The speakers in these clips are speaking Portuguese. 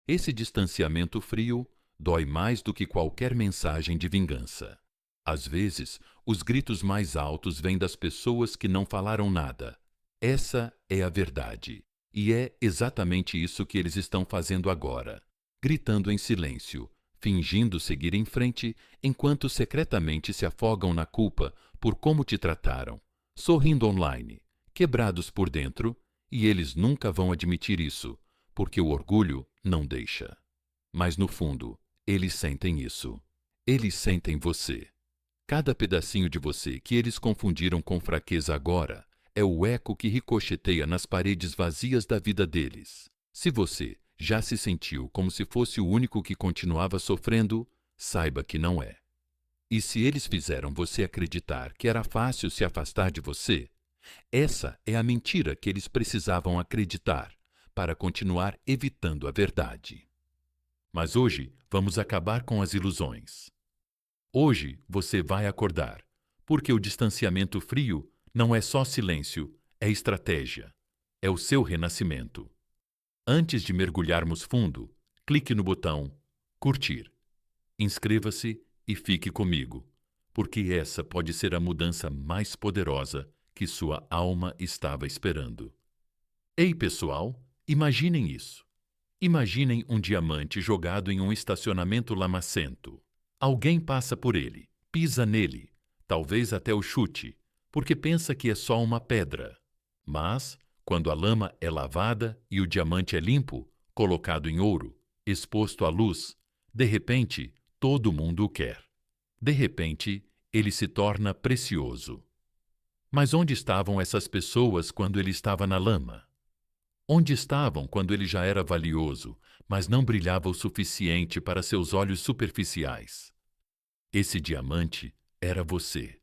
Esse distanciamento frio dói mais do que qualquer mensagem de vingança. Às vezes, os gritos mais altos vêm das pessoas que não falaram nada. Essa é a verdade. E é exatamente isso que eles estão fazendo agora. Gritando em silêncio, fingindo seguir em frente, enquanto secretamente se afogam na culpa por como te trataram, sorrindo online, quebrados por dentro, e eles nunca vão admitir isso, porque o orgulho não deixa. Mas no fundo, eles sentem isso. Eles sentem você. Cada pedacinho de você que eles confundiram com fraqueza agora é o eco que ricocheteia nas paredes vazias da vida deles. Se você já se sentiu como se fosse o único que continuava sofrendo, saiba que não é. E se eles fizeram você acreditar que era fácil se afastar de você, essa é a mentira que eles precisavam acreditar para continuar evitando a verdade. Mas hoje vamos acabar com as ilusões. Hoje você vai acordar, porque o distanciamento frio não é só silêncio, é estratégia. É o seu renascimento. Antes de mergulharmos fundo, clique no botão curtir. Inscreva-se e fique comigo, porque essa pode ser a mudança mais poderosa que sua alma estava esperando. Ei, pessoal, imaginem isso. Imaginem um diamante jogado em um estacionamento lamacento. Alguém passa por ele, pisa nele, talvez até o chute, porque pensa que é só uma pedra. Mas, quando a lama é lavada e o diamante é limpo, colocado em ouro, exposto à luz, de repente, todo mundo o quer. De repente, ele se torna precioso. Mas onde estavam essas pessoas quando ele estava na lama? Onde estavam quando ele já era valioso, mas não brilhava o suficiente para seus olhos superficiais? Esse diamante era você.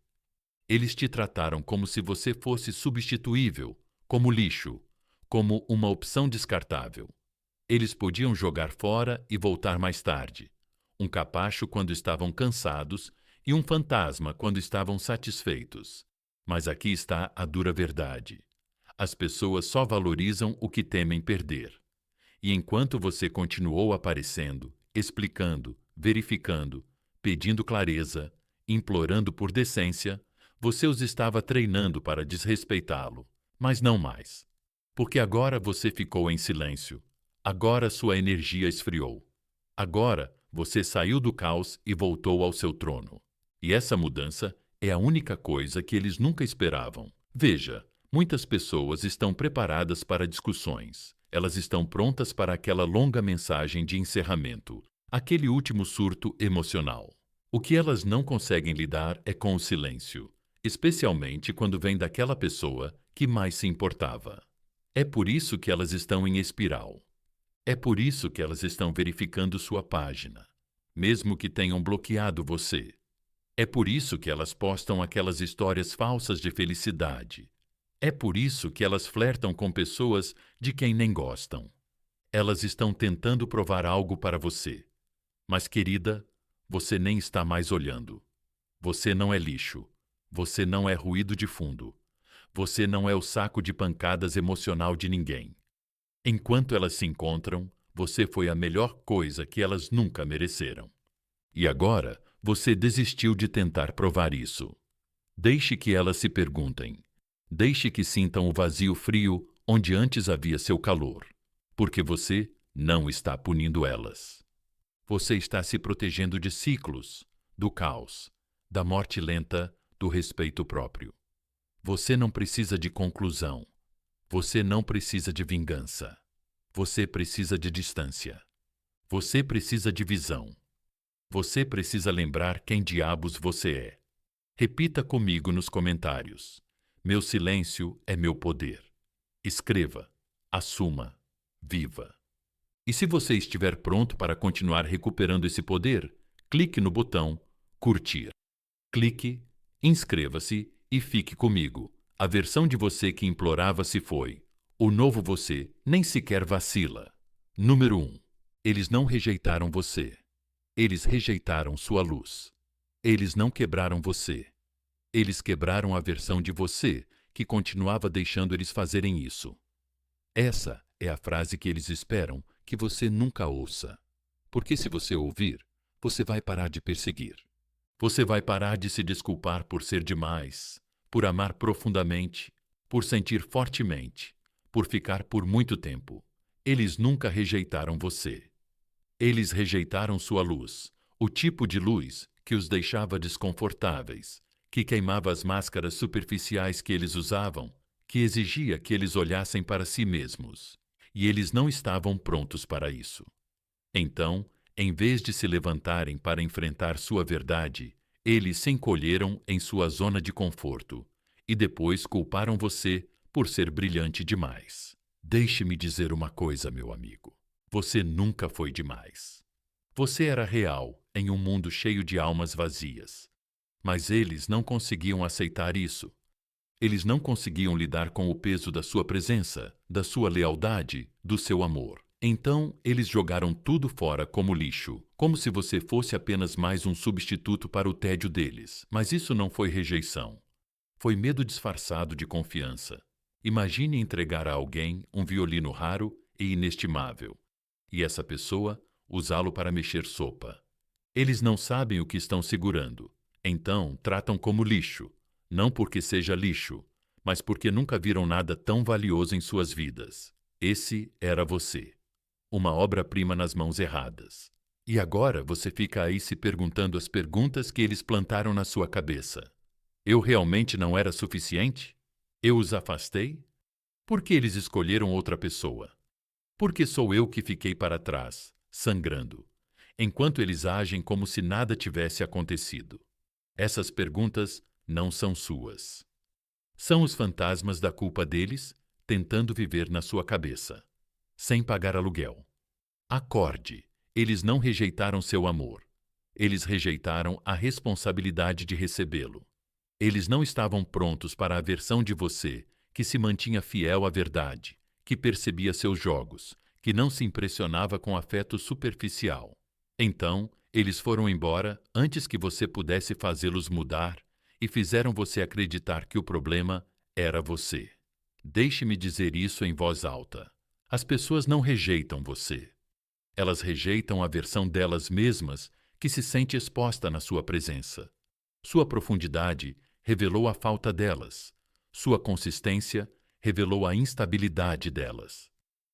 Eles te trataram como se você fosse substituível, como lixo, como uma opção descartável. Eles podiam jogar fora e voltar mais tarde, um capacho quando estavam cansados e um fantasma quando estavam satisfeitos. Mas aqui está a dura verdade. As pessoas só valorizam o que temem perder. E enquanto você continuou aparecendo, explicando, verificando, pedindo clareza, implorando por decência, você os estava treinando para desrespeitá-lo, mas não mais. Porque agora você ficou em silêncio. Agora sua energia esfriou. Agora você saiu do caos e voltou ao seu trono. E essa mudança é a única coisa que eles nunca esperavam. Veja, muitas pessoas estão preparadas para discussões. Elas estão prontas para aquela longa mensagem de encerramento, aquele último surto emocional. O que elas não conseguem lidar é com o silêncio, especialmente quando vem daquela pessoa que mais se importava. É por isso que elas estão em espiral. É por isso que elas estão verificando sua página, mesmo que tenham bloqueado você. É por isso que elas postam aquelas histórias falsas de felicidade. É por isso que elas flertam com pessoas de quem nem gostam. Elas estão tentando provar algo para você. Mas, querida, você nem está mais olhando. Você não é lixo. Você não é ruído de fundo. Você não é o saco de pancadas emocional de ninguém. Enquanto elas se encontram, você foi a melhor coisa que elas nunca mereceram. E agora, você desistiu de tentar provar isso. Deixe que elas se perguntem. Deixe que sintam o vazio frio onde antes havia seu calor. Porque você não está punindo elas. Você está se protegendo de ciclos, do caos, da morte lenta, do respeito próprio. Você não precisa de conclusão. Você não precisa de vingança. Você precisa de distância. Você precisa de visão. Você precisa lembrar quem diabos você é. Repita comigo nos comentários. Meu silêncio é meu poder. Escreva, assuma, viva. E se você estiver pronto para continuar recuperando esse poder, clique no botão curtir. Clique, inscreva-se e fique comigo. A versão de você que implorava se foi. O novo você nem sequer vacila. Número 1. Eles não rejeitaram você. Eles rejeitaram sua luz. Eles não quebraram você. Eles quebraram a versão de você que continuava deixando eles fazerem isso. Essa é a frase que eles esperam que você nunca ouça. Porque se você ouvir, você vai parar de perseguir. Você vai parar de se desculpar por ser demais, por amar profundamente, por sentir fortemente, por ficar por muito tempo. Eles nunca rejeitaram você. Eles rejeitaram sua luz, o tipo de luz que os deixava desconfortáveis, que queimava as máscaras superficiais que eles usavam, que exigia que eles olhassem para si mesmos. E eles não estavam prontos para isso. Então, em vez de se levantarem para enfrentar sua verdade, eles se encolheram em sua zona de conforto e depois culparam você por ser brilhante demais. Deixe-me dizer uma coisa, meu amigo. Você nunca foi demais. Você era real em um mundo cheio de almas vazias. Mas eles não conseguiam aceitar isso. Eles não conseguiam lidar com o peso da sua presença, da sua lealdade, do seu amor. Então, eles jogaram tudo fora como lixo, como se você fosse apenas mais um substituto para o tédio deles. Mas isso não foi rejeição. Foi medo disfarçado de confiança. Imagine entregar a alguém um violino raro e inestimável, e essa pessoa usá-lo para mexer sopa. Eles não sabem o que estão segurando, então tratam como lixo, não porque seja lixo, mas porque nunca viram nada tão valioso em suas vidas. Esse era você, uma obra-prima nas mãos erradas. E agora você fica aí se perguntando as perguntas que eles plantaram na sua cabeça. Eu realmente não era suficiente? Eu os afastei? Por que eles escolheram outra pessoa? Por que sou eu que fiquei para trás, sangrando, enquanto eles agem como se nada tivesse acontecido? Essas perguntas não são suas. São os fantasmas da culpa deles tentando viver na sua cabeça, sem pagar aluguel. Acorde, eles não rejeitaram seu amor. Eles rejeitaram a responsabilidade de recebê-lo. Eles não estavam prontos para a versão de você que se mantinha fiel à verdade, que percebia seus jogos, que não se impressionava com afeto superficial. Então, eles foram embora antes que você pudesse fazê-los mudar e fizeram você acreditar que o problema era você. Deixe-me dizer isso em voz alta. As pessoas não rejeitam você. Elas rejeitam a versão delas mesmas que se sente exposta na sua presença. Sua profundidade revelou a falta delas. Sua consistência revelou a instabilidade delas.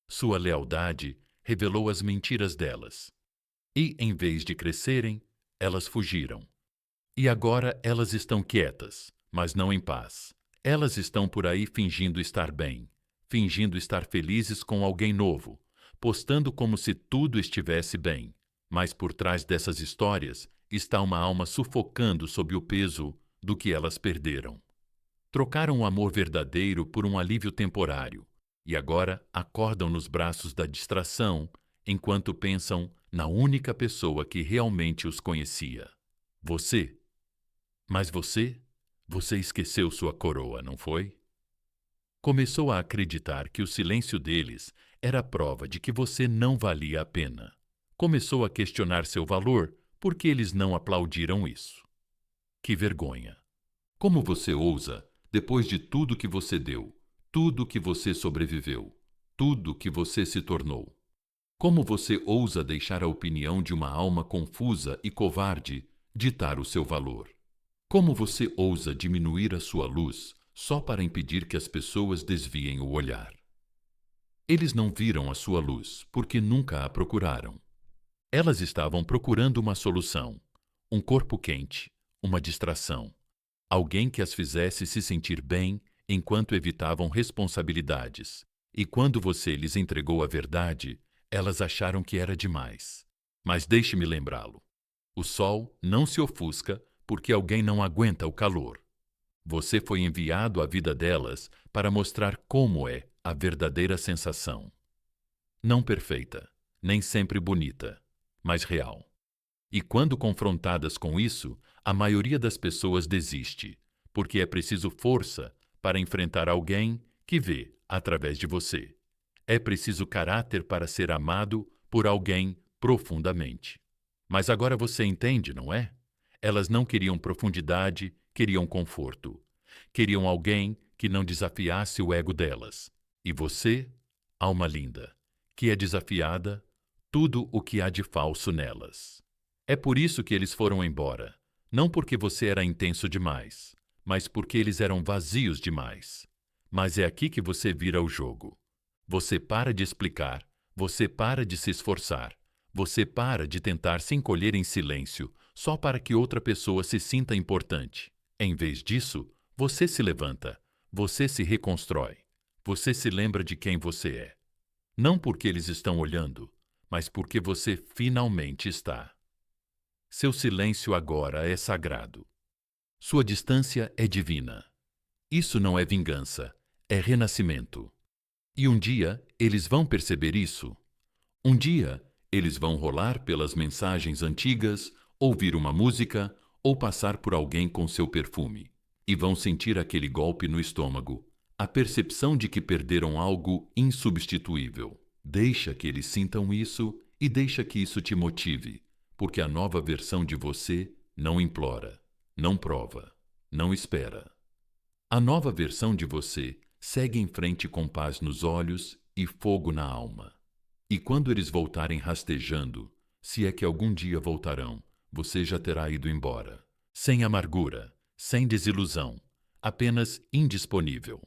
Sua lealdade revelou as mentiras delas. E, em vez de crescerem, elas fugiram. E agora elas estão quietas, mas não em paz. Elas estão por aí fingindo estar bem, fingindo estar felizes com alguém novo, postando como se tudo estivesse bem. Mas por trás dessas histórias está uma alma sufocando sob o peso do que elas perderam. Trocaram o amor verdadeiro por um alívio temporário e agora acordam nos braços da distração enquanto pensam na única pessoa que realmente os conhecia. Você. Mas você esqueceu sua coroa, não foi? Começou a acreditar que o silêncio deles era prova de que você não valia a pena. Começou a questionar seu valor porque eles não aplaudiram isso. Que vergonha! Como você ousa, depois de tudo que você deu, tudo que você sobreviveu, tudo que você se tornou? Como você ousa deixar a opinião de uma alma confusa e covarde ditar o seu valor? Como você ousa diminuir a sua luz só para impedir que as pessoas desviem o olhar? Eles não viram a sua luz porque nunca a procuraram. Elas estavam procurando uma solução, um corpo quente, uma distração, alguém que as fizesse se sentir bem enquanto evitavam responsabilidades. E quando você lhes entregou a verdade, elas acharam que era demais. Mas deixe-me lembrá-lo. O sol não se ofusca porque alguém não aguenta o calor. Você foi enviado à vida delas para mostrar como é a verdadeira sensação. Não perfeita, nem sempre bonita, mas real. E quando confrontadas com isso, a maioria das pessoas desiste, porque é preciso força para enfrentar alguém que vê através de você. É preciso caráter para ser amado por alguém profundamente. Mas agora você entende, não é? Elas não queriam profundidade, queriam conforto. Queriam alguém que não desafiasse o ego delas. E você, alma linda, que é desafiada, tudo o que há de falso nelas. É por isso que eles foram embora, não porque você era intenso demais, mas porque eles eram vazios demais. Mas é aqui que você vira o jogo. Você para de explicar, você para de se esforçar, você para de tentar se encolher em silêncio só para que outra pessoa se sinta importante. Em vez disso, você se levanta, você se reconstrói, você se lembra de quem você é. Não porque eles estão olhando, mas porque você finalmente está. Seu silêncio agora é sagrado. Sua distância é divina. Isso não é vingança, é renascimento. E um dia eles vão perceber isso. Um dia eles vão rolar pelas mensagens antigas, ouvir uma música ou passar por alguém com seu perfume. E vão sentir aquele golpe no estômago, a percepção de que perderam algo insubstituível. Deixa que eles sintam isso e deixa que isso te motive, porque a nova versão de você não implora, não prova, não espera. A nova versão de você segue em frente com paz nos olhos e fogo na alma. E quando eles voltarem rastejando, se é que algum dia voltarão, você já terá ido embora. Sem amargura, sem desilusão, apenas indisponível.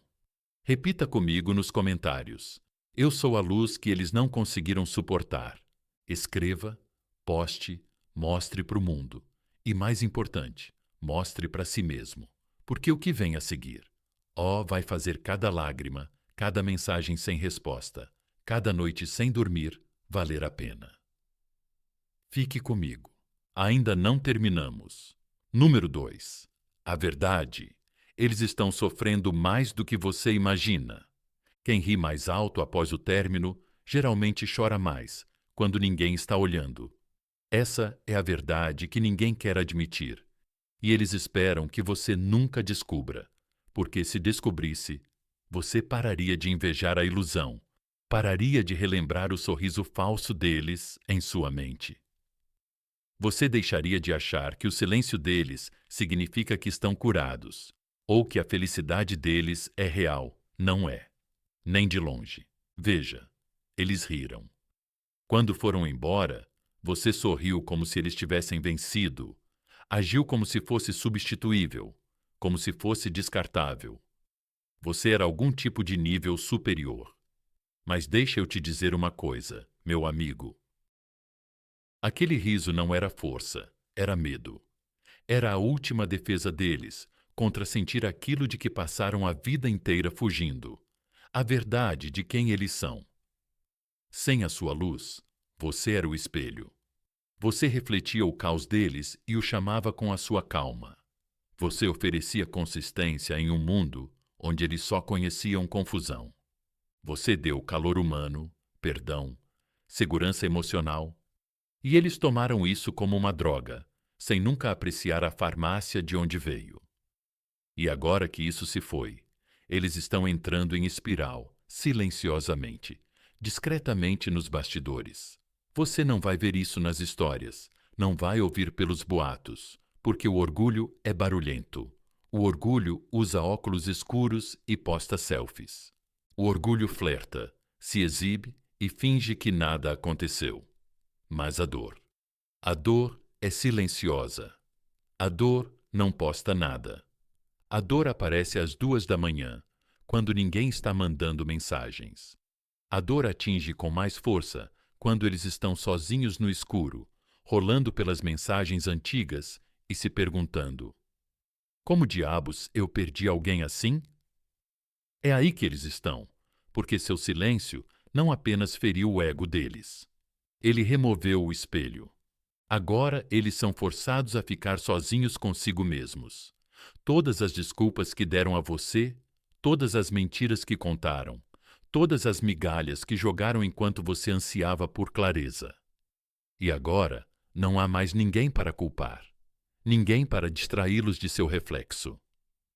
Repita comigo nos comentários. Eu sou a luz que eles não conseguiram suportar. Escreva, poste, mostre para o mundo. E mais importante, mostre para si mesmo. Porque o que vem a seguir? Vai fazer cada lágrima, cada mensagem sem resposta, cada noite sem dormir, valer a pena. Fique comigo. Ainda não terminamos. Número 2. A verdade. Eles estão sofrendo mais do que você imagina. Quem ri mais alto após o término, geralmente chora mais, quando ninguém está olhando. Essa é a verdade que ninguém quer admitir. E eles esperam que você nunca descubra, porque se descobrisse, você pararia de invejar a ilusão, pararia de relembrar o sorriso falso deles em sua mente. Você deixaria de achar que o silêncio deles significa que estão curados, ou que a felicidade deles é real. Não é. Nem de longe. Veja, eles riram. Quando foram embora, você sorriu como se eles tivessem vencido. Agiu como se fosse substituível, como se fosse descartável. Você era algum tipo de nível superior. Mas deixa eu te dizer uma coisa, meu amigo. Aquele riso não era força, era medo. Era a última defesa deles contra sentir aquilo de que passaram a vida inteira fugindo. A verdade de quem eles são. Sem a sua luz, você era o espelho. Você refletia o caos deles e o chamava com a sua calma. Você oferecia consistência em um mundo onde eles só conheciam confusão. Você deu calor humano, perdão, segurança emocional, e eles tomaram isso como uma droga, sem nunca apreciar a farmácia de onde veio. E agora que isso se foi, eles estão entrando em espiral, silenciosamente, discretamente nos bastidores. Você não vai ver isso nas histórias, não vai ouvir pelos boatos, porque o orgulho é barulhento. O orgulho usa óculos escuros e posta selfies. O orgulho flerta, se exibe e finge que nada aconteceu. Mas a dor é silenciosa. A dor não posta nada. A dor aparece às 2 da manhã, quando ninguém está mandando mensagens. A dor atinge com mais força quando eles estão sozinhos no escuro, rolando pelas mensagens antigas e se perguntando: como diabos eu perdi alguém assim? É aí que eles estão, porque seu silêncio não apenas feriu o ego deles. Ele removeu o espelho. Agora eles são forçados a ficar sozinhos consigo mesmos. Todas as desculpas que deram a você, todas as mentiras que contaram, todas as migalhas que jogaram enquanto você ansiava por clareza. E agora não há mais ninguém para culpar, ninguém para distraí-los de seu reflexo.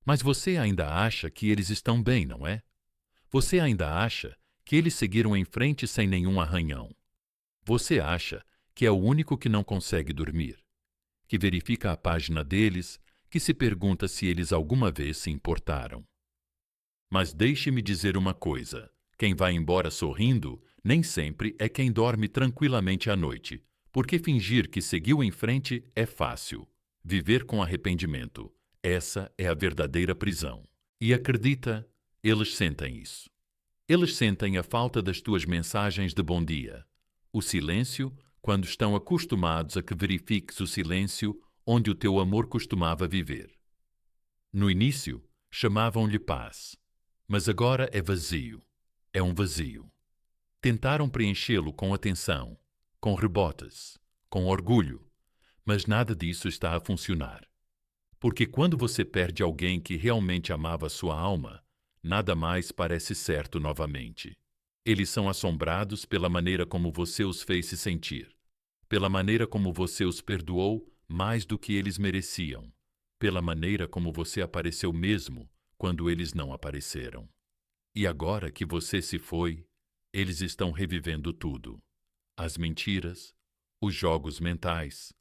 Mas você ainda acha que eles estão bem, não é? Você ainda acha que eles seguiram em frente sem nenhum arranhão. Você acha que é o único que não consegue dormir, que verifica a página deles, que se pergunta se eles alguma vez se importaram. Mas deixe-me dizer uma coisa: quem vai embora sorrindo nem sempre é quem dorme tranquilamente à noite, porque fingir que seguiu em frente é fácil. Viver com arrependimento, essa é a verdadeira prisão. E acredita, eles sentem isso. Eles sentem a falta das tuas mensagens de bom dia. O silêncio, quando estão acostumados a que verifiques o silêncio onde o teu amor costumava viver. No início, chamavam-lhe paz, mas agora é vazio. É um vazio. Tentaram preenchê-lo com atenção, com rebotes, com orgulho, mas nada disso está a funcionar. Porque quando você perde alguém que realmente amava sua alma, nada mais parece certo novamente. Eles são assombrados pela maneira como você os fez se sentir, pela maneira como você os perdoou mais do que eles mereciam, pela maneira como você apareceu mesmo quando eles não apareceram. E agora que você se foi, eles estão revivendo tudo. As mentiras, os jogos mentais,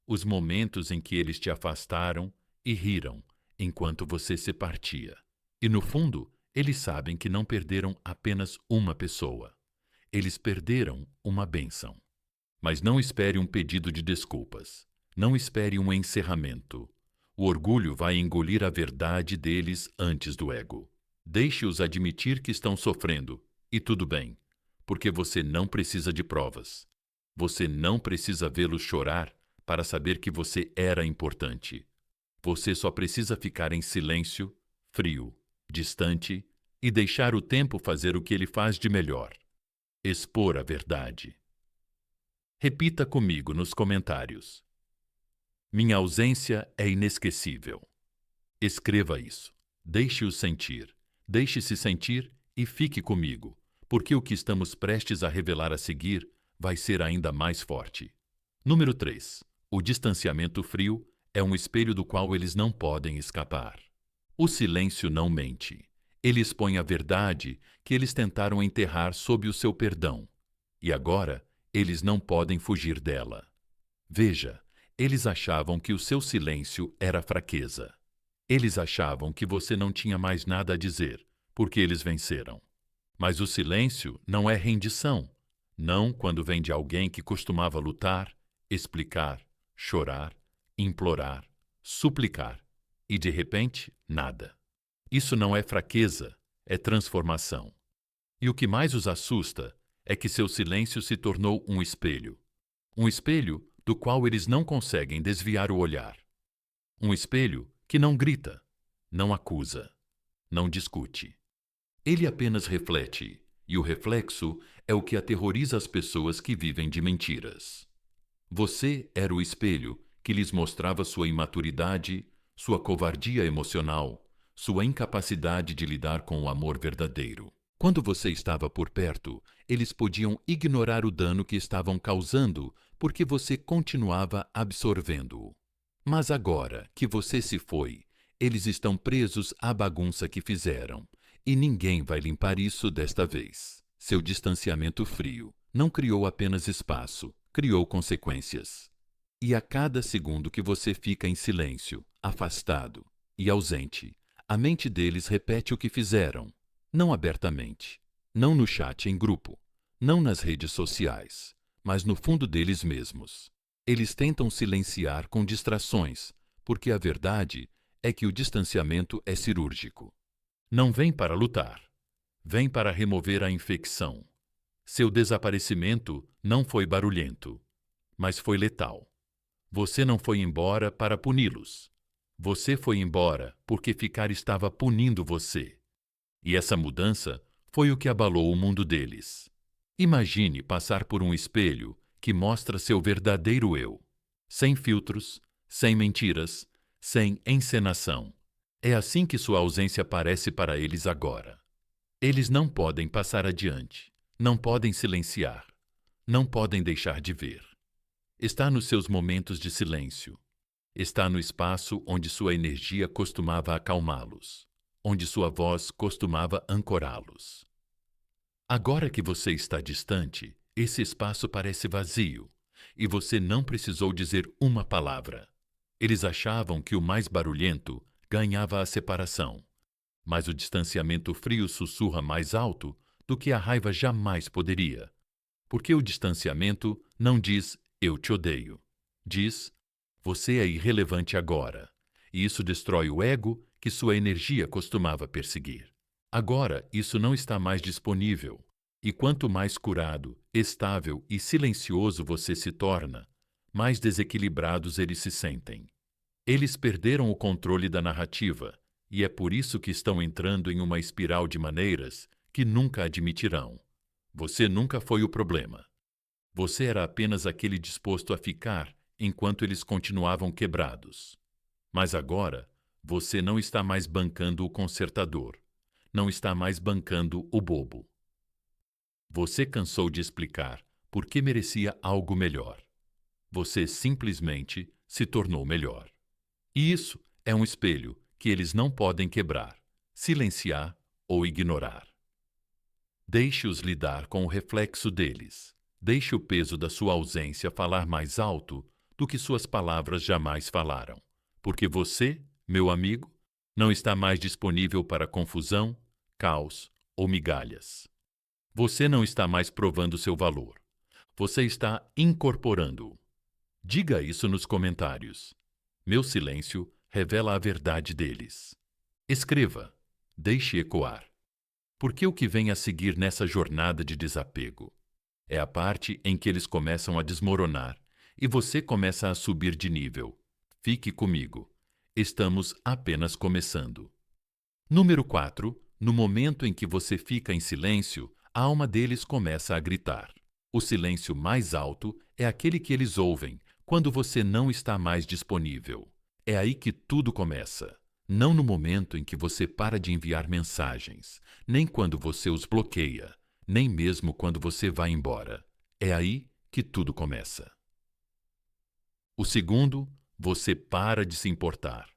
os momentos em que eles te afastaram e riram enquanto você se partia. E no fundo, eles sabem que não perderam apenas uma pessoa. Eles perderam uma bênção. Mas não espere um pedido de desculpas. Não espere um encerramento. O orgulho vai engolir a verdade deles antes do ego. Deixe-os admitir que estão sofrendo, e tudo bem, porque você não precisa de provas. Você não precisa vê-los chorar para saber que você era importante. Você só precisa ficar em silêncio, frio, distante e deixar o tempo fazer o que ele faz de melhor: expor a verdade. Repita comigo nos comentários. Minha ausência é inesquecível. Escreva isso. Deixe-o sentir. Deixe-se sentir e fique comigo, porque o que estamos prestes a revelar a seguir vai ser ainda mais forte. Número 3. O distanciamento frio é um espelho do qual eles não podem escapar. O silêncio não mente. Ele expõe a verdade que eles tentaram enterrar sob o seu perdão. E agora, eles não podem fugir dela. Veja, eles achavam que o seu silêncio era fraqueza. Eles achavam que você não tinha mais nada a dizer, porque eles venceram. Mas o silêncio não é rendição. Não quando vem de alguém que costumava lutar, explicar, chorar, implorar, suplicar. E de repente, nada. Isso não é fraqueza, é transformação. E o que mais os assusta é que seu silêncio se tornou um espelho. Um espelho do qual eles não conseguem desviar o olhar. Um espelho que não grita, não acusa, não discute. Ele apenas reflete, e o reflexo é o que aterroriza as pessoas que vivem de mentiras. Você era o espelho que lhes mostrava sua imaturidade, sua covardia emocional, sua incapacidade de lidar com o amor verdadeiro. Quando você estava por perto, eles podiam ignorar o dano que estavam causando porque você continuava absorvendo-o. Mas agora que você se foi, eles estão presos à bagunça que fizeram, e ninguém vai limpar isso desta vez. Seu distanciamento frio não criou apenas espaço, criou consequências. E a cada segundo que você fica em silêncio, afastado e ausente, a mente deles repete o que fizeram. Não abertamente, não no chat em grupo, não nas redes sociais, mas no fundo deles mesmos. Eles tentam silenciar com distrações, porque a verdade é que o distanciamento é cirúrgico. Não vem para lutar, vem para remover a infecção. Seu desaparecimento não foi barulhento, mas foi letal. Você não foi embora para puni-los. Você foi embora porque ficar estava punindo você. E essa mudança foi o que abalou o mundo deles. Imagine passar por um espelho que mostra seu verdadeiro eu, sem filtros, sem mentiras, sem encenação. É assim que sua ausência parece para eles agora. Eles não podem passar adiante, não podem silenciar, não podem deixar de ver. Está nos seus momentos de silêncio. Está no espaço onde sua energia costumava acalmá-los, onde sua voz costumava ancorá-los. Agora que você está distante, esse espaço parece vazio, e você não precisou dizer uma palavra. Eles achavam que o mais barulhento ganhava a separação, mas o distanciamento frio sussurra mais alto do que a raiva jamais poderia, Porque o distanciamento não diz eu te odeio. Diz você é irrelevante agora. E isso destrói o ego que sua energia costumava perseguir. Agora isso não está mais disponível. E quanto mais curado, estável e silencioso você se torna, mais desequilibrados eles se sentem. Eles perderam o controle da narrativa, e é por isso que estão entrando em uma espiral de maneiras que nunca admitirão. Você nunca foi o problema. Você era apenas aquele disposto a ficar enquanto eles continuavam quebrados. Mas agora, você não está mais bancando o consertador. Não está mais bancando o bobo. Você cansou de explicar por que merecia algo melhor. Você simplesmente se tornou melhor. E isso é um espelho que eles não podem quebrar, silenciar ou ignorar. Deixe-os lidar com o reflexo deles. Deixe o peso da sua ausência falar mais alto do que suas palavras jamais falaram. Porque você, meu amigo, não está mais disponível para confusão, caos ou migalhas. Você não está mais provando seu valor. Você está incorporando-o. Diga isso nos comentários. Meu silêncio revela a verdade deles. Escreva. Deixe ecoar. Porque o que vem a seguir nessa jornada de desapego é a parte em que eles começam a desmoronar e você começa a subir de nível. Fique comigo. Estamos apenas começando. Número 4. No momento em que você fica em silêncio, a alma deles começa a gritar. O silêncio mais alto é aquele que eles ouvem quando você não está mais disponível. É aí que tudo começa. Não no momento em que você para de enviar mensagens, nem quando você os bloqueia, nem mesmo quando você vai embora. É aí que tudo começa. O segundo, você para de se importar.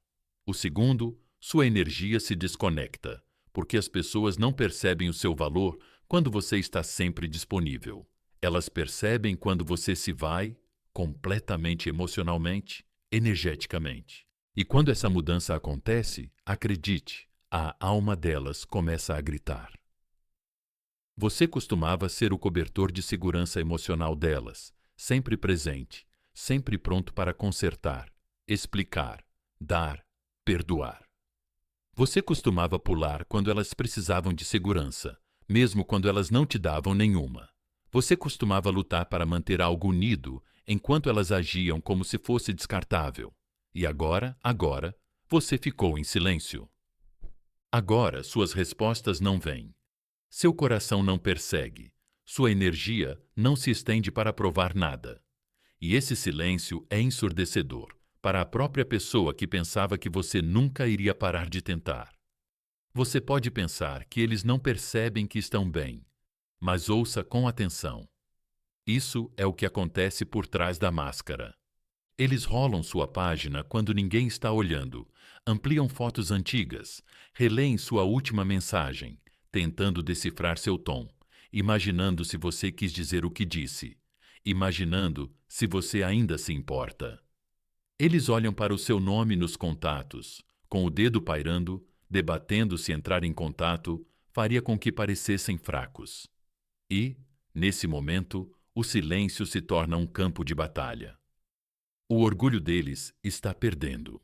O segundo, sua energia se desconecta, porque as pessoas não percebem o seu valor quando você está sempre disponível. Elas percebem quando você se vai, completamente emocionalmente, energeticamente. E quando essa mudança acontece, acredite, a alma delas começa a gritar. Você costumava ser o cobertor de segurança emocional delas, sempre presente, sempre pronto para consertar, explicar, dar, perdoar. Você costumava pular quando elas precisavam de segurança, mesmo quando elas não te davam nenhuma. Você costumava lutar para manter algo unido enquanto elas agiam como se fosse descartável. E agora, você ficou em silêncio. Agora suas respostas não vêm. Seu coração não persegue. Sua energia não se estende para provar nada. E esse silêncio é ensurdecedor para a própria pessoa que pensava que você nunca iria parar de tentar. Você pode pensar que eles não percebem que estão bem, mas ouça com atenção. Isso é o que acontece por trás da máscara. Eles rolam sua página quando ninguém está olhando, ampliam fotos antigas, releem sua última mensagem, tentando decifrar seu tom, imaginando se você quis dizer o que disse, imaginando se você ainda se importa. Eles olham para o seu nome nos contatos, com o dedo pairando, debatendo se entrar em contato faria com que parecessem fracos. E, nesse momento, o silêncio se torna um campo de batalha. O orgulho deles está perdendo.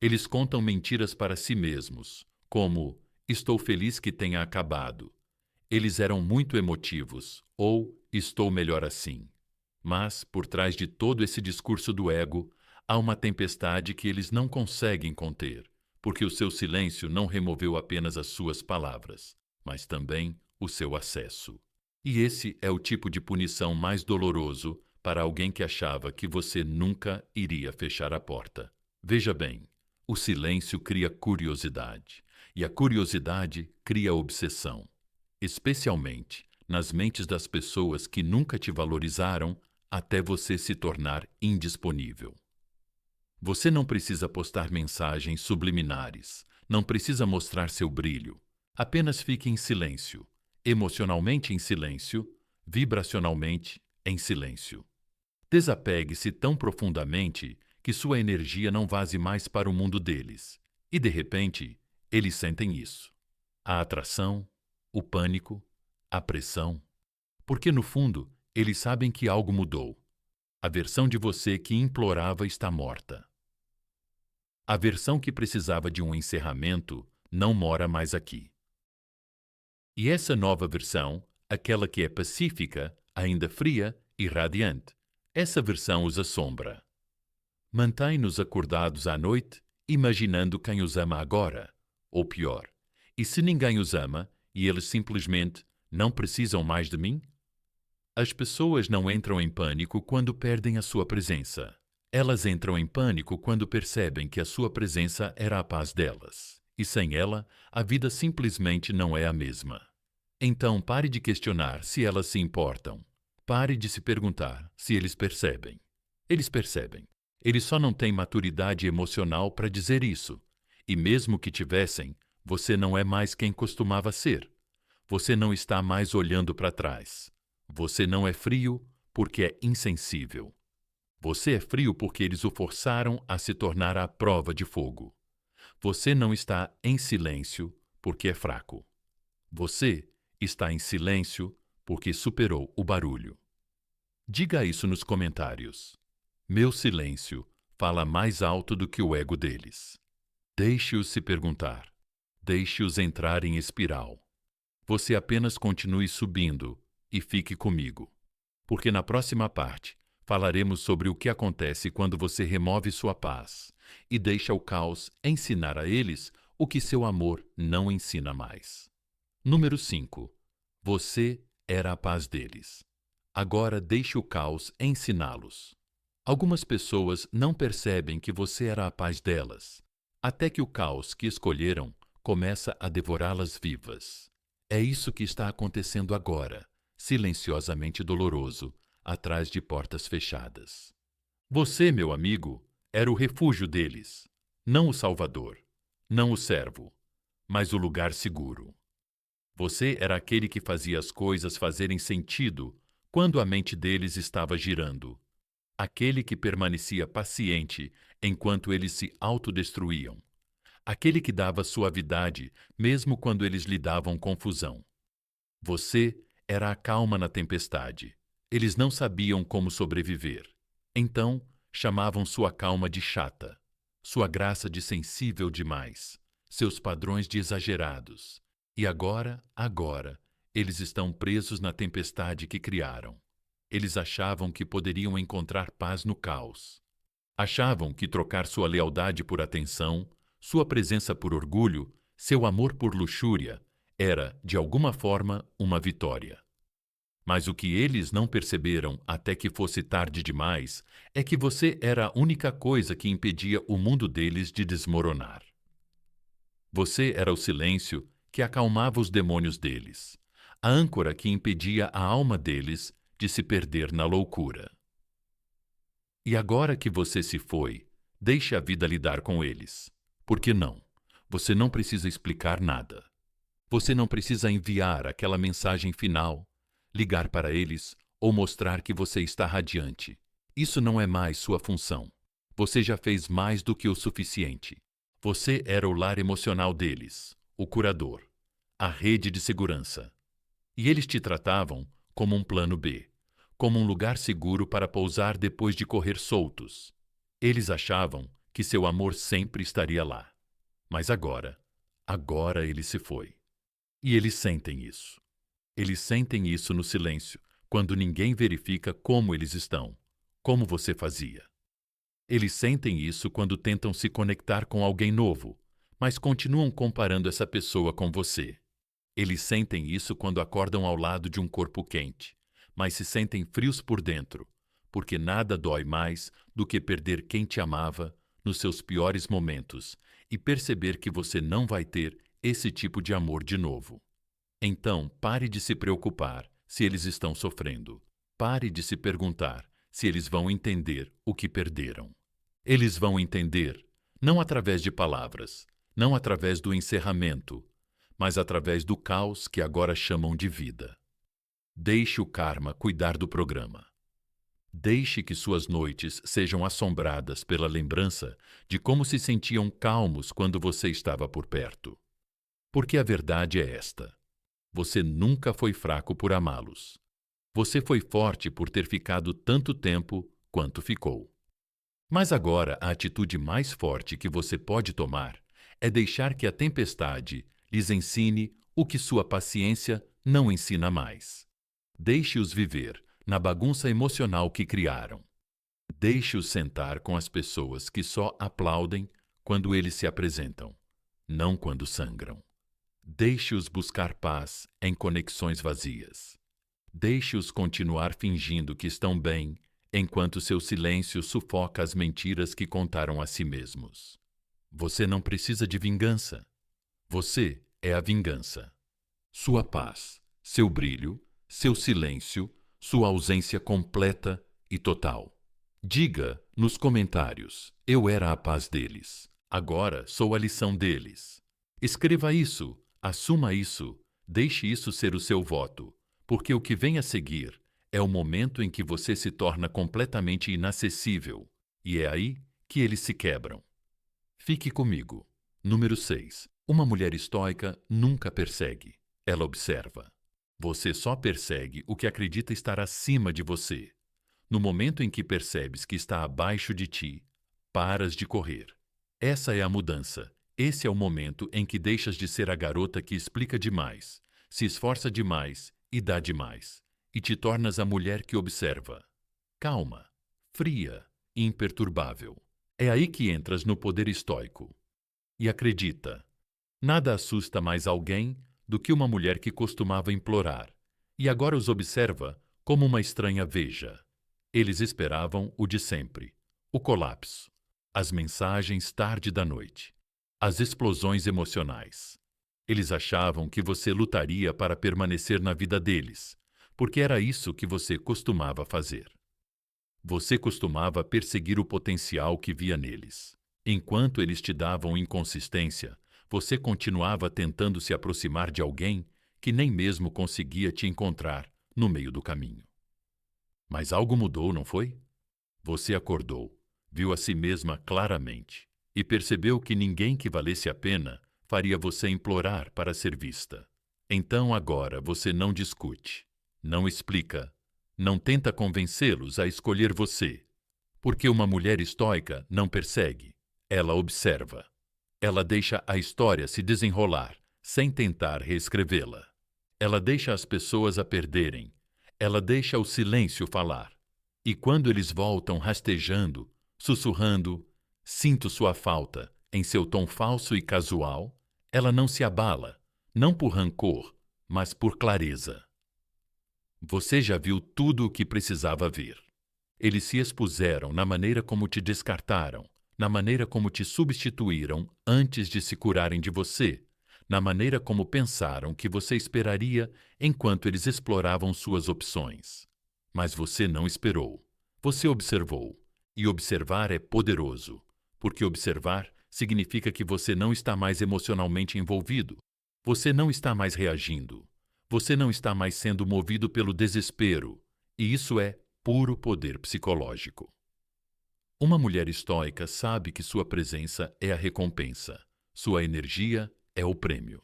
Eles contam mentiras para si mesmos, como estou feliz que tenha acabado. Eles eram muito emotivos, ou estou melhor assim. Mas, por trás de todo esse discurso do ego, há uma tempestade que eles não conseguem conter, porque o seu silêncio não removeu apenas as suas palavras, mas também o seu acesso. E esse é o tipo de punição mais doloroso para alguém que achava que você nunca iria fechar a porta. Veja bem, o silêncio cria curiosidade, e a curiosidade cria obsessão, especialmente nas mentes das pessoas que nunca te valorizaram até você se tornar indisponível. Você não precisa postar mensagens subliminares, não precisa mostrar seu brilho. Apenas fique em silêncio, emocionalmente em silêncio, vibracionalmente em silêncio. Desapegue-se tão profundamente que sua energia não vaze mais para o mundo deles. E, de repente, eles sentem isso. A atração, o pânico, a pressão. Porque, no fundo, Eles sabem que algo mudou. A versão de você que implorava está morta. A versão que precisava de um encerramento não mora mais aqui. E essa nova versão, aquela que é pacífica, ainda fria e radiante, essa versão os assombra. Mantém-nos acordados à noite, imaginando quem os ama agora, ou pior, e se ninguém os ama e eles simplesmente não precisam mais de mim? As pessoas não entram em pânico quando perdem a sua presença. Elas entram em pânico quando percebem que a sua presença era a paz delas, e sem ela, a vida simplesmente não é a mesma. Então pare de questionar se elas se importam. Pare de se perguntar se eles percebem. Eles percebem. Eles só não têm maturidade emocional para dizer isso. E mesmo que tivessem, você não é mais quem costumava ser. Você não está mais olhando para trás. Você não é frio porque é insensível. Você é frio porque eles o forçaram a se tornar à prova de fogo. Você não está em silêncio porque é fraco. Você está em silêncio porque superou o barulho. Diga isso nos comentários. Meu silêncio fala mais alto do que o ego deles. Deixe-os se perguntar. Deixe-os entrar em espiral. Você apenas continue subindo e fique comigo. Porque na próxima parte, falaremos sobre o que acontece quando você remove sua paz e deixa o caos ensinar a eles o que seu amor não ensina mais. Número 5. Você era a paz deles. Agora deixe o caos ensiná-los. Algumas pessoas não percebem que você era a paz delas, até que o caos que escolheram começa a devorá-las vivas. É isso que está acontecendo agora, silenciosamente doloroso, atrás de portas fechadas. Você, meu amigo, era o refúgio deles, não o salvador, não o servo, mas o lugar seguro. Você era aquele que fazia as coisas fazerem sentido quando a mente deles estava girando. Aquele que permanecia paciente enquanto eles se autodestruíam. Aquele que dava suavidade mesmo quando eles lhe davam confusão. Você era a calma na tempestade. Eles não sabiam como sobreviver. Então, chamavam sua calma de chata, sua graça de sensível demais, seus padrões de exagerados. E agora, eles estão presos na tempestade que criaram. Eles achavam que poderiam encontrar paz no caos. Achavam que trocar sua lealdade por atenção, sua presença por orgulho, seu amor por luxúria, era, de alguma forma, uma vitória. Mas o que eles não perceberam até que fosse tarde demais é que você era a única coisa que impedia o mundo deles de desmoronar. Você era o silêncio que acalmava os demônios deles, a âncora que impedia a alma deles de se perder na loucura. E agora que você se foi, deixe a vida lidar com eles. Por que não? Você não precisa explicar nada. Você não precisa enviar aquela mensagem final, ligar para eles ou mostrar que você está radiante. Isso não é mais sua função. Você já fez mais do que o suficiente. Você era o lar emocional deles, o curador, a rede de segurança. E eles te tratavam como um plano B, como um lugar seguro para pousar depois de correr soltos. Eles achavam que seu amor sempre estaria lá. Mas agora ele se foi. E eles sentem isso. Eles sentem isso no silêncio, quando ninguém verifica como eles estão, como você fazia. Eles sentem isso quando tentam se conectar com alguém novo, mas continuam comparando essa pessoa com você. Eles sentem isso quando acordam ao lado de um corpo quente, mas se sentem frios por dentro, porque nada dói mais do que perder quem te amava nos seus piores momentos e perceber que você não vai ter esse tipo de amor de novo. Então, pare de se preocupar se eles estão sofrendo. Pare de se perguntar se eles vão entender o que perderam. Eles vão entender, não através de palavras, não através do encerramento, mas através do caos que agora chamam de vida. Deixe o karma cuidar do programa. Deixe que suas noites sejam assombradas pela lembrança de como se sentiam calmos quando você estava por perto. Porque a verdade é esta: você nunca foi fraco por amá-los. Você foi forte por ter ficado tanto tempo quanto ficou. Mas agora a atitude mais forte que você pode tomar é deixar que a tempestade lhes ensine o que sua paciência não ensina mais. Deixe-os viver na bagunça emocional que criaram. Deixe-os sentar com as pessoas que só aplaudem quando eles se apresentam, não quando sangram. Deixe-os buscar paz em conexões vazias. Deixe-os continuar fingindo que estão bem, enquanto seu silêncio sufoca as mentiras que contaram a si mesmos. Você não precisa de vingança. Você é a vingança. Sua paz, seu brilho, seu silêncio, sua ausência completa e total. Diga nos comentários: eu era a paz deles. Agora sou a lição deles. Escreva isso, assuma isso, deixe isso ser o seu voto, porque o que vem a seguir é o momento em que você se torna completamente inacessível, e é aí que eles se quebram. Fique comigo. Número 6. Uma mulher estoica nunca persegue. Ela observa. Você só persegue o que acredita estar acima de você. No momento em que percebes que está abaixo de ti, paras de correr. Essa é a mudança. Esse é o momento em que deixas de ser a garota que explica demais, se esforça demais e dá demais, e te tornas a mulher que observa. Calma, fria e imperturbável. É aí que entras no poder estoico. E acredita, nada assusta mais alguém do que uma mulher que costumava implorar, e agora os observa como uma estranha veja. Eles esperavam o de sempre, o colapso, as mensagens tarde da noite, as explosões emocionais. Eles achavam que você lutaria para permanecer na vida deles, porque era isso que você costumava fazer. Você costumava perseguir o potencial que via neles. Enquanto eles te davam inconsistência, você continuava tentando se aproximar de alguém que nem mesmo conseguia te encontrar no meio do caminho. Mas algo mudou, não foi? Você acordou, viu a si mesma claramente e percebeu que ninguém que valesse a pena faria você implorar para ser vista. Então agora você não discute, não explica, não tenta convencê-los a escolher você, porque uma mulher estoica não persegue, ela observa. Ela deixa a história se desenrolar, sem tentar reescrevê-la. Ela deixa as pessoas a perderem, ela deixa o silêncio falar. E quando eles voltam rastejando, sussurrando, sinto sua falta, em seu tom falso e casual, ela não se abala, não por rancor, mas por clareza. Você já viu tudo o que precisava ver. Eles se expuseram na maneira como te descartaram, na maneira como te substituíram antes de se curarem de você, na maneira como pensaram que você esperaria enquanto eles exploravam suas opções. Mas você não esperou. Você observou. E observar é poderoso, porque observar significa que você não está mais emocionalmente envolvido. Você não está mais reagindo. Você não está mais sendo movido pelo desespero. E isso é puro poder psicológico. Uma mulher estoica sabe que sua presença é a recompensa, sua energia é o prêmio.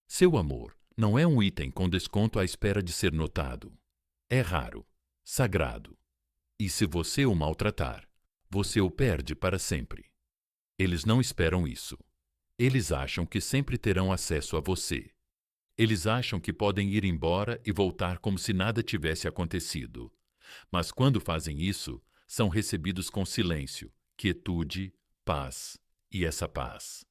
Seu amor não é um item com desconto à espera de ser notado. É raro, sagrado. E se você o maltratar, você o perde para sempre. Eles não esperam isso. Eles acham que sempre terão acesso a você. Eles acham que podem ir embora e voltar como se nada tivesse acontecido. Mas quando fazem isso, são recebidos com silêncio, quietude, paz e essa paz.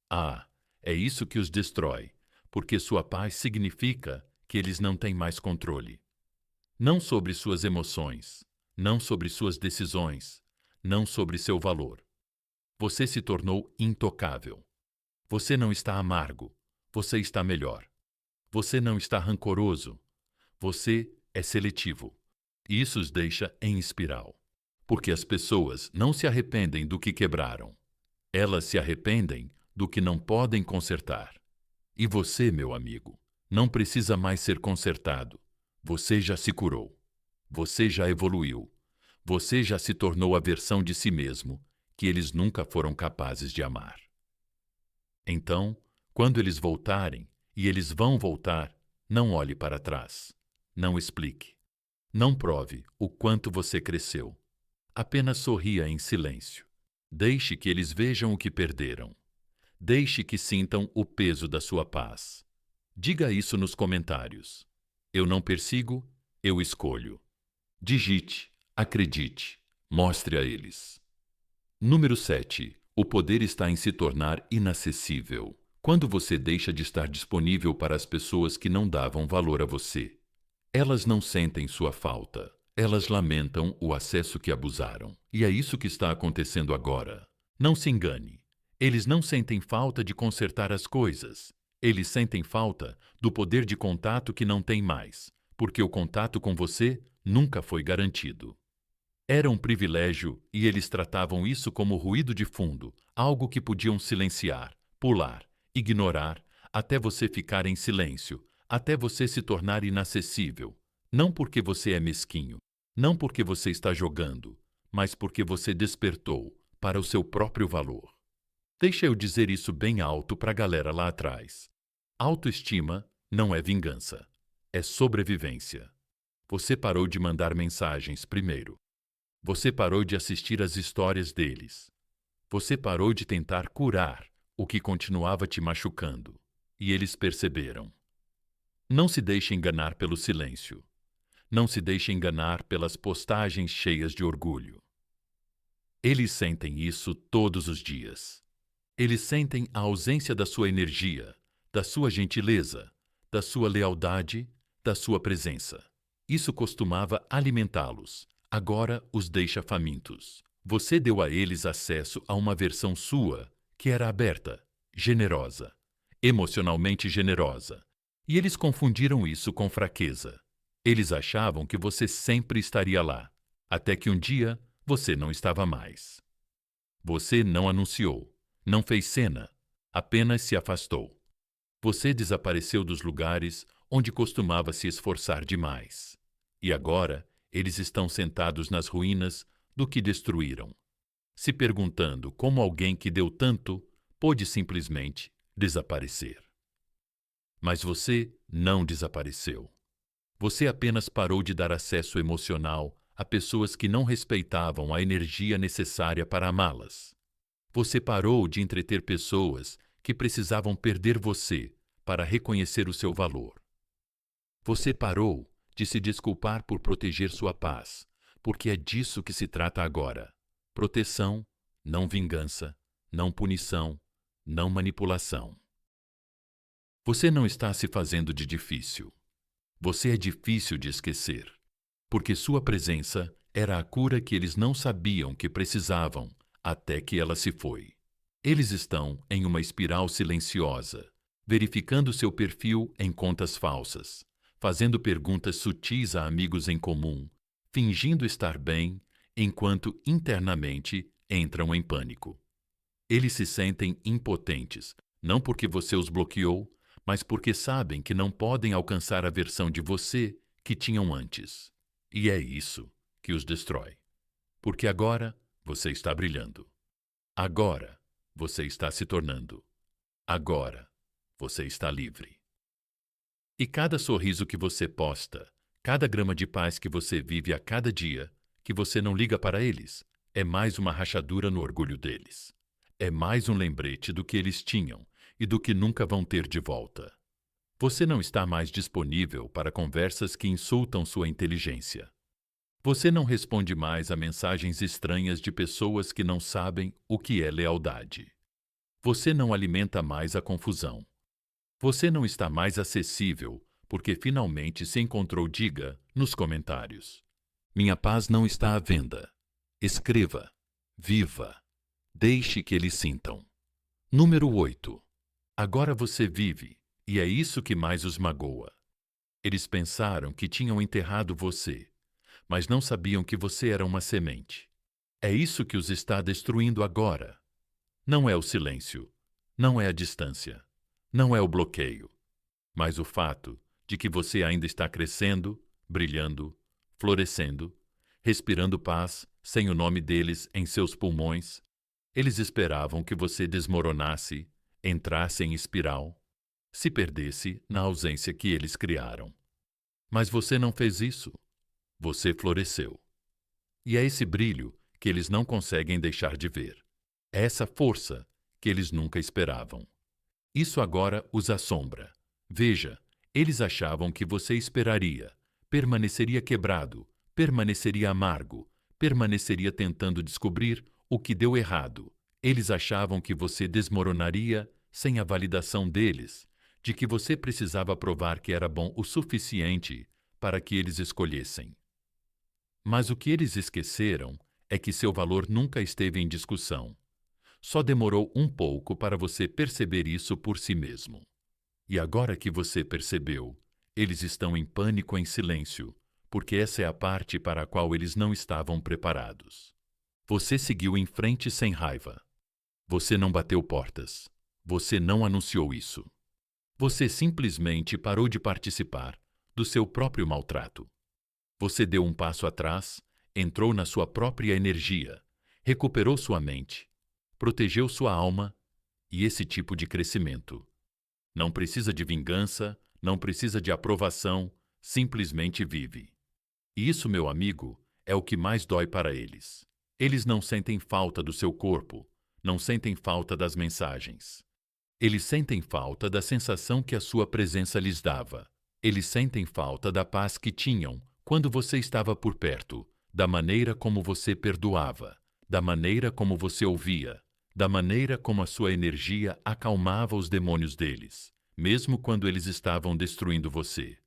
Ah, é isso que os destrói, porque sua paz significa que eles não têm mais controle. Não sobre suas emoções, não sobre suas decisões, não sobre seu valor. Você se tornou intocável. Você não está amargo, você está melhor. Você não está rancoroso, você é seletivo. E isso os deixa em espiral. Porque as pessoas não se arrependem do que quebraram. Elas se arrependem do que não podem consertar. E você, meu amigo, não precisa mais ser consertado. Você já se curou. Você já evoluiu. Você já se tornou a versão de si mesmo que eles nunca foram capazes de amar. Então, quando eles voltarem, e eles vão voltar, não olhe para trás. Não explique. Não prove o quanto você cresceu. Apenas sorria em silêncio. Deixe que eles vejam o que perderam. Deixe que sintam o peso da sua paz. Diga isso nos comentários. Eu não persigo, eu escolho. Digite, acredite, mostre a eles. Número 7. O poder está em se tornar inacessível. Quando você deixa de estar disponível para as pessoas que não davam valor a você. Elas não sentem sua falta. Elas lamentam o acesso que abusaram. E é isso que está acontecendo agora. Não se engane. Eles não sentem falta de consertar as coisas. Eles sentem falta do poder de contato que não tem mais, porque o contato com você nunca foi garantido. Era um privilégio e eles tratavam isso como ruído de fundo, algo que podiam silenciar, pular, ignorar, até você ficar em silêncio, até você se tornar inacessível. Não porque você é mesquinho, não porque você está jogando, mas porque você despertou para o seu próprio valor. Deixa eu dizer isso bem alto para a galera lá atrás. Autoestima não é vingança, é sobrevivência. Você parou de mandar mensagens primeiro. Você parou de assistir às histórias deles. Você parou de tentar curar o que continuava te machucando. E eles perceberam. Não se deixe enganar pelo silêncio. Não se deixe enganar pelas postagens cheias de orgulho. Eles sentem isso todos os dias. Eles sentem a ausência da sua energia, da sua gentileza, da sua lealdade, da sua presença. Isso costumava alimentá-los. Agora os deixa famintos. Você deu a eles acesso a uma versão sua que era aberta, generosa, emocionalmente generosa. E eles confundiram isso com fraqueza. Eles achavam que você sempre estaria lá, até que um dia você não estava mais. Você não anunciou, não fez cena, apenas se afastou. Você desapareceu dos lugares onde costumava se esforçar demais. E agora eles estão sentados nas ruínas do que destruíram, se perguntando como alguém que deu tanto pôde simplesmente desaparecer. Mas você não desapareceu. Você apenas parou de dar acesso emocional a pessoas que não respeitavam a energia necessária para amá-las. Você parou de entreter pessoas que precisavam perder você para reconhecer o seu valor. Você parou de se desculpar por proteger sua paz, porque é disso que se trata agora. Proteção, não vingança, não punição, não manipulação. Você não está se fazendo de difícil. Você é difícil de esquecer, porque sua presença era a cura que eles não sabiam que precisavam até que ela se foi. Eles estão em uma espiral silenciosa, verificando seu perfil em contas falsas, fazendo perguntas sutis a amigos em comum, fingindo estar bem, enquanto internamente entram em pânico. Eles se sentem impotentes, não porque você os bloqueou, mas porque sabem que não podem alcançar a versão de você que tinham antes. E é isso que os destrói. Porque agora você está brilhando. Agora você está se tornando. Agora você está livre. E cada sorriso que você posta, cada grama de paz que você vive a cada dia, que você não liga para eles, é mais uma rachadura no orgulho deles. É mais um lembrete do que eles tinham e do que nunca vão ter de volta. Você não está mais disponível para conversas que insultam sua inteligência. Você não responde mais a mensagens estranhas de pessoas que não sabem o que é lealdade. Você não alimenta mais a confusão. Você não está mais acessível porque finalmente se encontrou. Diga nos comentários. Minha paz não está à venda. Escreva. Viva. Deixe que eles sintam. Número 8. Agora você vive, e é isso que mais os magoa. Eles pensaram que tinham enterrado você, mas não sabiam que você era uma semente. É isso que os está destruindo agora. Não é o silêncio, não é a distância, não é o bloqueio, mas o fato de que você ainda está crescendo, brilhando, florescendo, respirando paz sem o nome deles em seus pulmões. Eles esperavam que você desmoronasse, entrasse em espiral, se perdesse na ausência que eles criaram. Mas você não fez isso. Você floresceu. E é esse brilho que eles não conseguem deixar de ver. É essa força que eles nunca esperavam. Isso agora os assombra. Veja, eles achavam que você esperaria, permaneceria quebrado, permaneceria amargo, permaneceria tentando descobrir o que deu errado. Eles achavam que você desmoronaria sem a validação deles, de que você precisava provar que era bom o suficiente para que eles escolhessem. Mas o que eles esqueceram é que seu valor nunca esteve em discussão. Só demorou um pouco para você perceber isso por si mesmo. E agora que você percebeu, eles estão em pânico em silêncio, porque essa é a parte para a qual eles não estavam preparados. Você seguiu em frente sem raiva. Você não bateu portas. Você não anunciou isso. Você simplesmente parou de participar do seu próprio maltrato. Você deu um passo atrás, entrou na sua própria energia, recuperou sua mente, protegeu sua alma e esse tipo de crescimento. Não precisa de vingança, não precisa de aprovação, simplesmente vive. E isso, meu amigo, é o que mais dói para eles. Eles não sentem falta do seu corpo, não sentem falta das mensagens. Eles sentem falta da sensação que a sua presença lhes dava. Eles sentem falta da paz que tinham quando você estava por perto, da maneira como você perdoava, da maneira como você ouvia, da maneira como a sua energia acalmava os demônios deles, mesmo quando eles estavam destruindo você.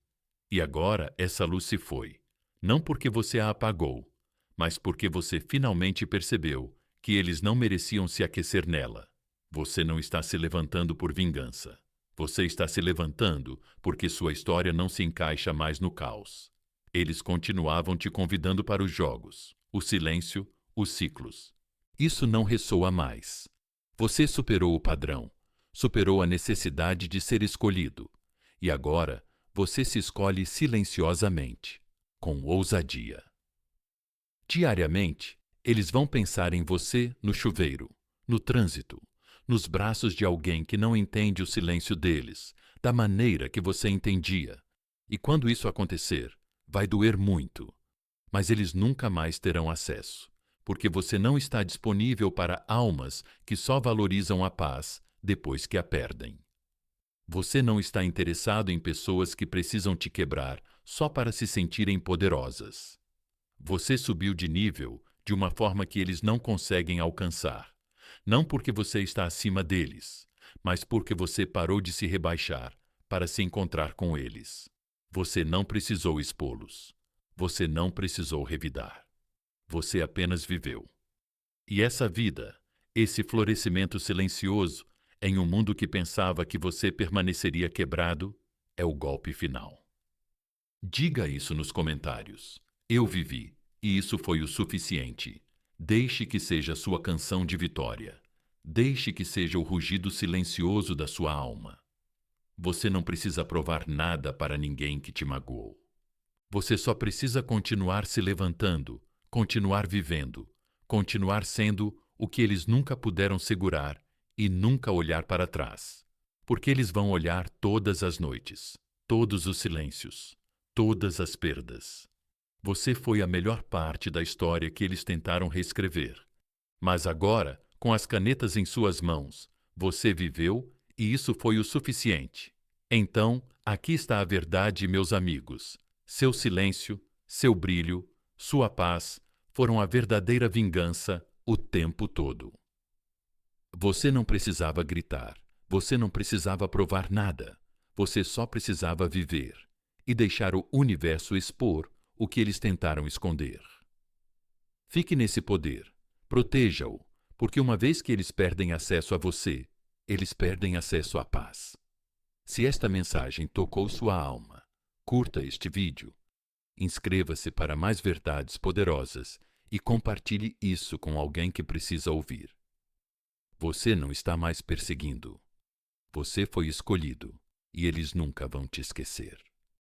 E agora essa luz se foi, não porque você a apagou, mas porque você finalmente percebeu que eles não mereciam se aquecer nela. Você não está se levantando por vingança. Você está se levantando porque sua história não se encaixa mais no caos. Eles continuavam te convidando para os jogos, o silêncio, os ciclos. Isso não ressoa mais. Você superou o padrão, superou a necessidade de ser escolhido. E agora você se escolhe silenciosamente, com ousadia. Diariamente, eles vão pensar em você no chuveiro, no trânsito, nos braços de alguém que não entende o silêncio deles, da maneira que você entendia. E quando isso acontecer, vai doer muito, mas eles nunca mais terão acesso, porque você não está disponível para almas que só valorizam a paz depois que a perdem. Você não está interessado em pessoas que precisam te quebrar só para se sentirem poderosas. Você subiu de nível de uma forma que eles não conseguem alcançar, não porque você está acima deles, mas porque você parou de se rebaixar para se encontrar com eles. Você não precisou expô-los. Você não precisou revidar. Você apenas viveu. E essa vida, esse florescimento silencioso, em um mundo que pensava que você permaneceria quebrado, é o golpe final. Diga isso nos comentários. Eu vivi, e isso foi o suficiente. Deixe que seja sua canção de vitória. Deixe que seja o rugido silencioso da sua alma. Você não precisa provar nada para ninguém que te magoou. Você só precisa continuar se levantando, continuar vivendo, continuar sendo o que eles nunca puderam segurar e nunca olhar para trás. Porque eles vão olhar todas as noites, todos os silêncios, todas as perdas. Você foi a melhor parte da história que eles tentaram reescrever. Mas agora, com as canetas em suas mãos, você viveu e isso foi o suficiente. Então, aqui está a verdade, meus amigos. Seu silêncio, seu brilho, sua paz foram a verdadeira vingança o tempo todo. Você não precisava gritar, você não precisava provar nada. Você só precisava viver e deixar o universo expor o que eles tentaram esconder. Fique nesse poder, proteja-o, porque uma vez que eles perdem acesso a você, eles perdem acesso à paz. Se esta mensagem tocou sua alma, curta este vídeo, inscreva-se para mais verdades poderosas e compartilhe isso com alguém que precisa ouvir. Você não está mais perseguindo. Você foi escolhido e eles nunca vão te esquecer.